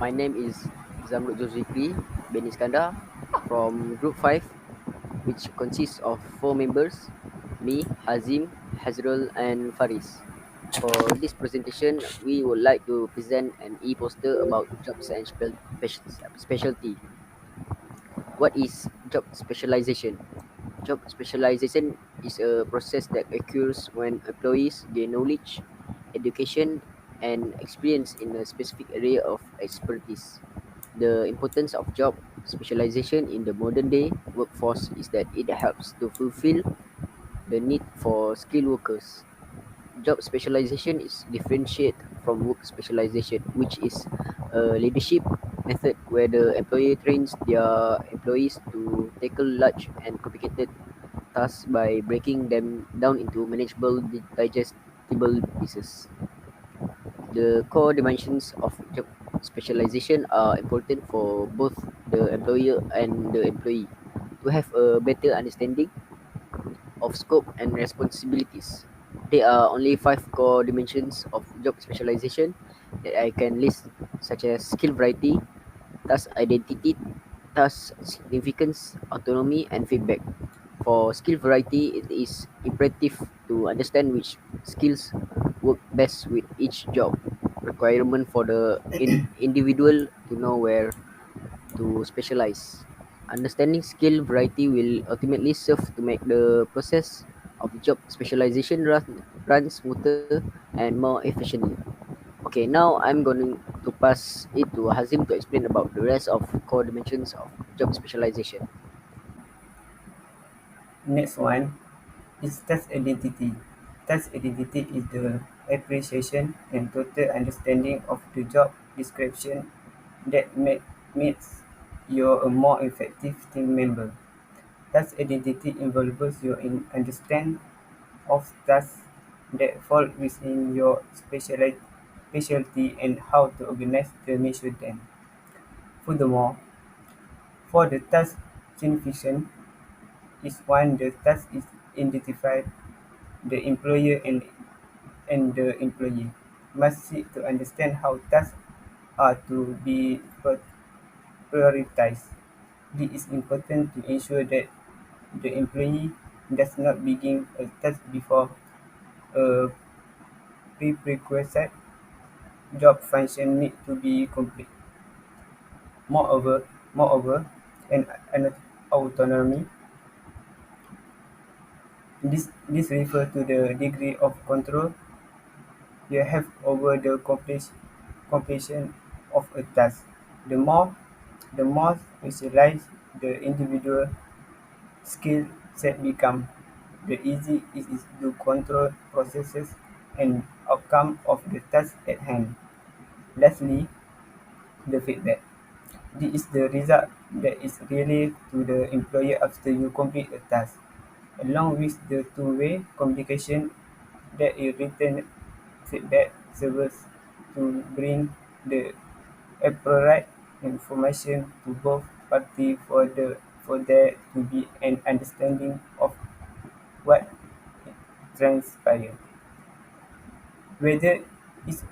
My name is Zamrud Zulzikri bin Iskandar from Group 5, which consists of four members, me, Hazim, Hazrul, and Faris. For this presentation, we would like to present an e-poster about jobs and specialty. What is job specialization? Job specialization is a process that occurs when employees gain knowledge, education, and experience in a specific area of expertise. The importance of job specialization in the modern day workforce is that it helps to fulfill the need for skilled workers. Job specialization is differentiate from work specialization, which is a leadership method where the employer trains their employees to tackle large and complicated tasks by breaking them down into manageable, digestible pieces. The core dimensions of job specialization are important for both the employer and the employee to have a better understanding of scope and responsibilities. There are only five core dimensions of job specialization that I can list, such as skill variety, task identity, task significance, autonomy, and feedback. For skill variety, it is imperative to understand which skills work best with each job requirement for the individual to know where to specialize. Understanding skill variety will ultimately serve to make the process of job specialization run smoother and more efficiently. Okay, now I'm going to pass it to Hazim to explain about the rest of core dimensions of job specialization. Next one is task identity. Task identity is the appreciation and total understanding of the job description that makes you a more effective team member. Task identity involves your understand of tasks that fall within your specialty and how to organize to measure them. Furthermore, for the task signification is when the task is identified, the employer and the employee must seek to understand how tasks are to be prioritized. This is important to ensure that the employee does not begin a task before a prerequisite job function need to be complete. Moreover, an autonomy. This refers to the degree of control you have over the completion of a task. The more the more specialized the individual skill set become, the easier it is to control processes and outcome of the task at hand. Lastly, the feedback. This is the result that is relayed to the employer after you complete a task, along with the two-way communication that is written feedback serves to bring the appropriate information to both parties for there to be an understanding of what transpired. Whether is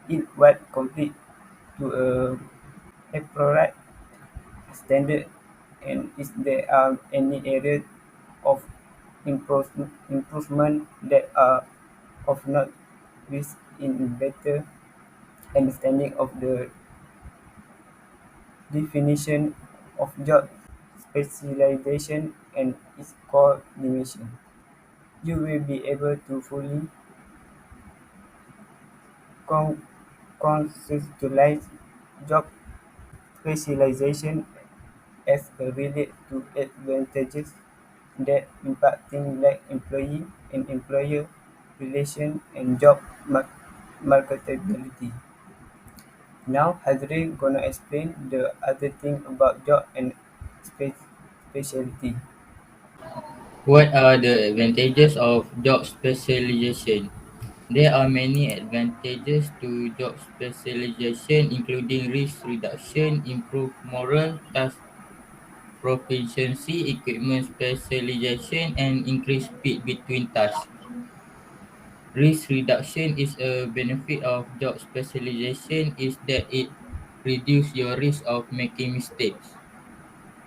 it was complete to a appropriate standard and is there are any areas of improvement that are of not with in better understanding of the definition of job specialization and its core dimension. You will be able to fully con- conceptualize job specialization as a relate to advantages that impacting like employee and employer relation and job marketability. Now Hazrin gonna explain the other thing about job and specialty. What are the advantages of job specialization? There are many advantages to job specialization, including risk reduction, improved moral, task proficiency, equipment specialization, and increased speed between tasks. Risk reduction is a benefit of job specialization is that it reduce your risk of making mistakes.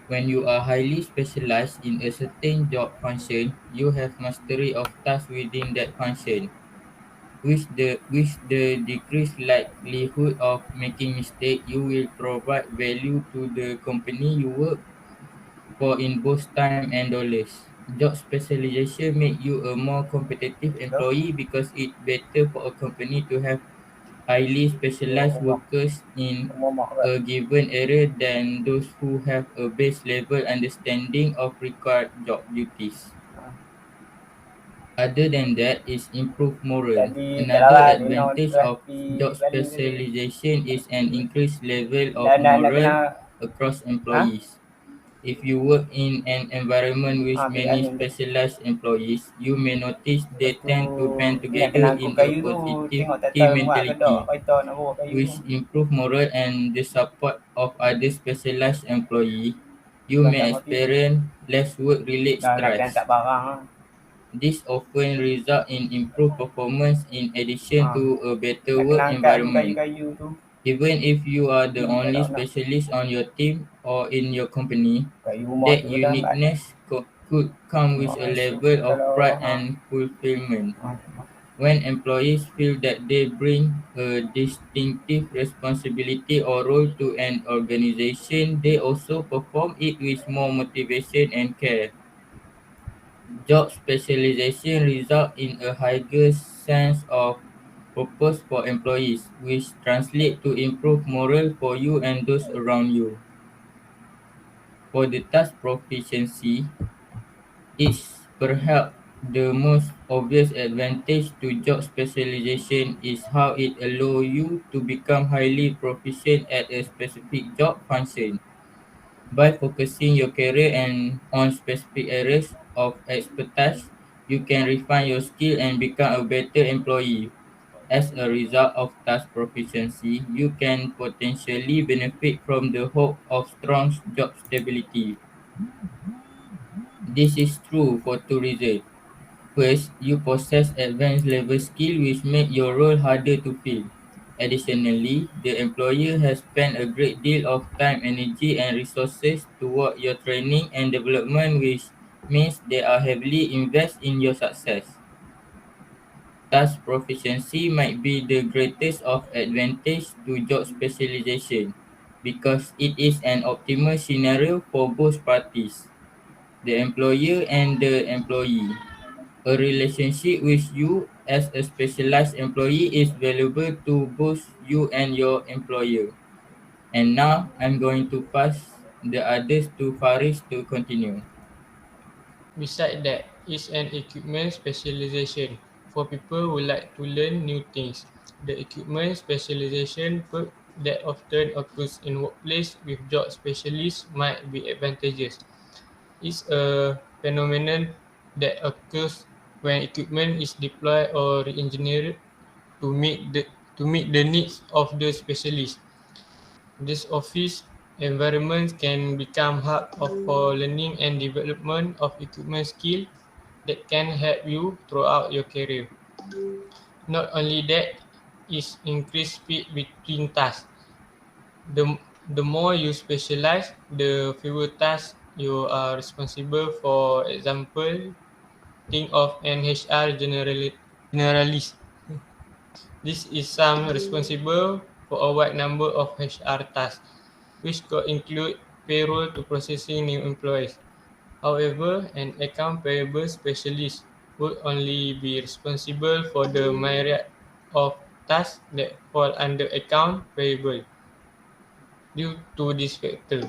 When you are highly specialized in a certain job function, you have mastery of tasks within that function, which the decreased likelihood of making mistake. You will provide value to the company you work for in both time and dollars. Job specialization make you a more competitive Dah. employee because it better for a company to have highly Dia specialized rumah. workers in Rumah mak kat. a given area than those who have a base level understanding of required job duties. Ha. Other than that is improved moral. Jadi tak Another larat dia nak advantage kelas of di job Bali tadi. specialization is an increased level of Dan nak kena moral across ha? employees. If you work in an environment with Ha, bilik many angin tu. specialized employees, you may notice Lepas they tu tend to band ingat together kena angkut in a kayu tu positive tengok team tak muat ke tak mentality, kereta nak bawa kayu tu. which improve moral and the support of other specialized employees. You Bukan tak may mau tidur. experience less work-related Dah nak kena stress. hantar barang ah. This often results in improved performance in addition Ha. to a better Nak kena work angkat tu environment. kayu-kayu tu. Even if you are the Tinggi tak only nak. specialist on your team or in your company, Kayu rumah that tu dah lambat. uniqueness could come with Tengok a esok level of kalau pride ha. and fulfillment. Ha. When employees feel that they bring a distinctive responsibility or role to an organization, they also perform it with more motivation and care. Job specialization results in a higher sense of purpose for employees, which translate to improved morale for you and those around you. For the task proficiency, it's perhaps the most obvious advantage to job specialization is how it allows you to become highly proficient at a specific job function. By focusing your career and on specific areas of expertise, you can refine your skill and become a better employee. As a result of task proficiency, you can potentially benefit from the hope of strong job stability. This is true for two reasons. First, you possess advanced level skill which make your role harder to fill. Additionally, the employer has spent a great deal of time, energy, and resources toward your training and development, which means they are heavily invest in your success. Thus, proficiency might be the greatest of advantage to job specialization because it is an optimal scenario for both parties, the employer and the employee. A relationship with you as a specialized employee is valuable to both you and your employer. And now I'm going to pass the others to Faris to continue. Beside that is an equipment specialization for people who like to learn new things. The equipment specialization perk that often occurs in workplace with job specialists might be advantageous. It's a phenomenon that occurs when equipment is deployed or re-engineered to meet the needs of the specialist. This office environment can become hub for learning and development of equipment skill that can help you throughout your career. Not only that, is increased speed between tasks. The, the more you specialize, the fewer tasks you are responsible for. Example, think of an HR generalist. This is some responsible for a wide number of HR tasks, which could include payroll to processing new employees. However, an account payable specialist would only be responsible for the myriad of tasks that fall under account payable. Due to this factor,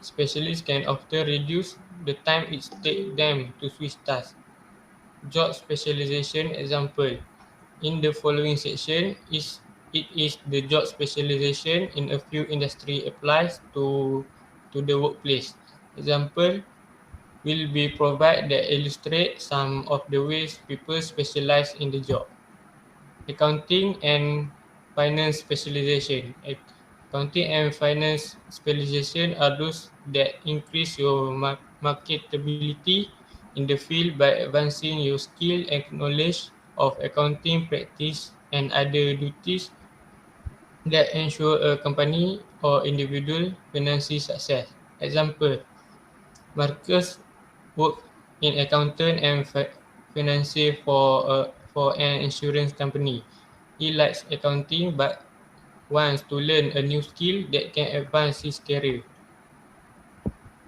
specialists can often reduce the time it takes them to switch tasks. Job specialization example in the following section is it is the job specialization in a few industry applies to the workplace. Example will be provided that illustrate some of the ways people specialize in the job. Accounting and finance specialization. Accounting and finance specialization are those that increase your marketability in the field by advancing your skill and knowledge of accounting practice and other duties that ensure a company or individual financial success. Example, Marcus worked in accounting and financing for an insurance company. He likes accounting but wants to learn a new skill that can advance his career.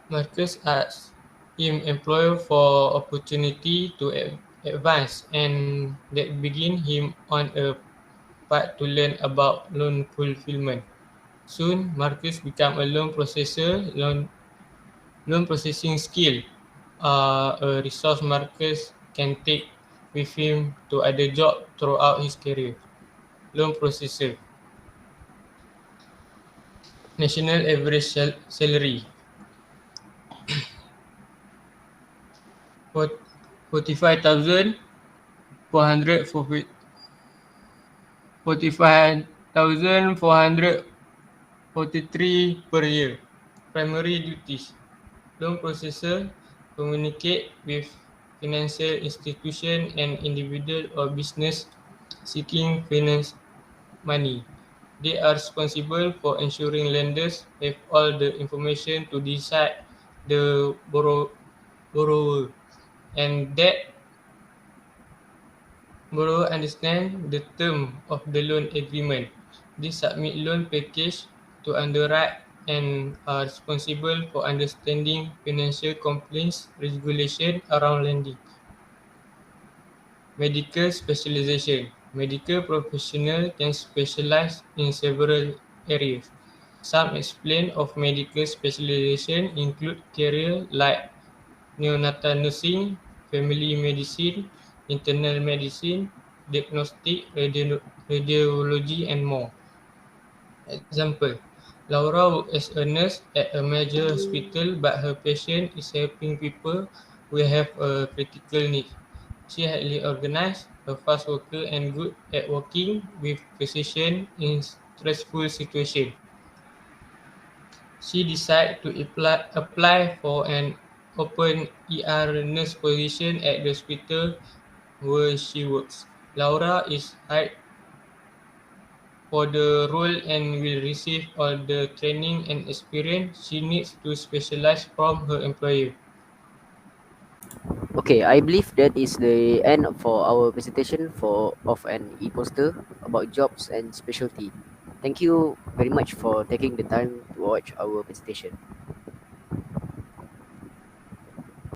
Marcus asks him employer for opportunity to advance and that begin him on a path to learn about loan fulfillment. Soon, Marcus became a loan processor. Loan processing skill are a resource Marcus can take with him to other jobs throughout his career. Loan processor. National average salary. 45,443 per year. Primary duties. Loan processor communicate with financial institution and individual or business seeking finance money. They are responsible for ensuring lenders have all the information to decide the borrower and that borrower understand the term of the loan agreement. They submit loan package to underwrite and are responsible for understanding financial compliance regulation around lending. Medical specialization. Medical professionals can specialize in several areas. Some explain of medical specialization include careers like neonatal nursing, family medicine, internal medicine, diagnostic, radiology, and more. Example, Laura works as a nurse at a major hospital, but her passion is helping people who have a critical need. She highly organized, a fast worker, and good at working with precision in stressful situations. She decided to apply for an open ER nurse position at the hospital where she works. Laura is hired for the role and will receive all the training and experience she needs to specialize from her employer. Okay, I believe that is the end for our presentation for of an e-poster about jobs and specialty. Thank you very much for taking the time to watch our presentation.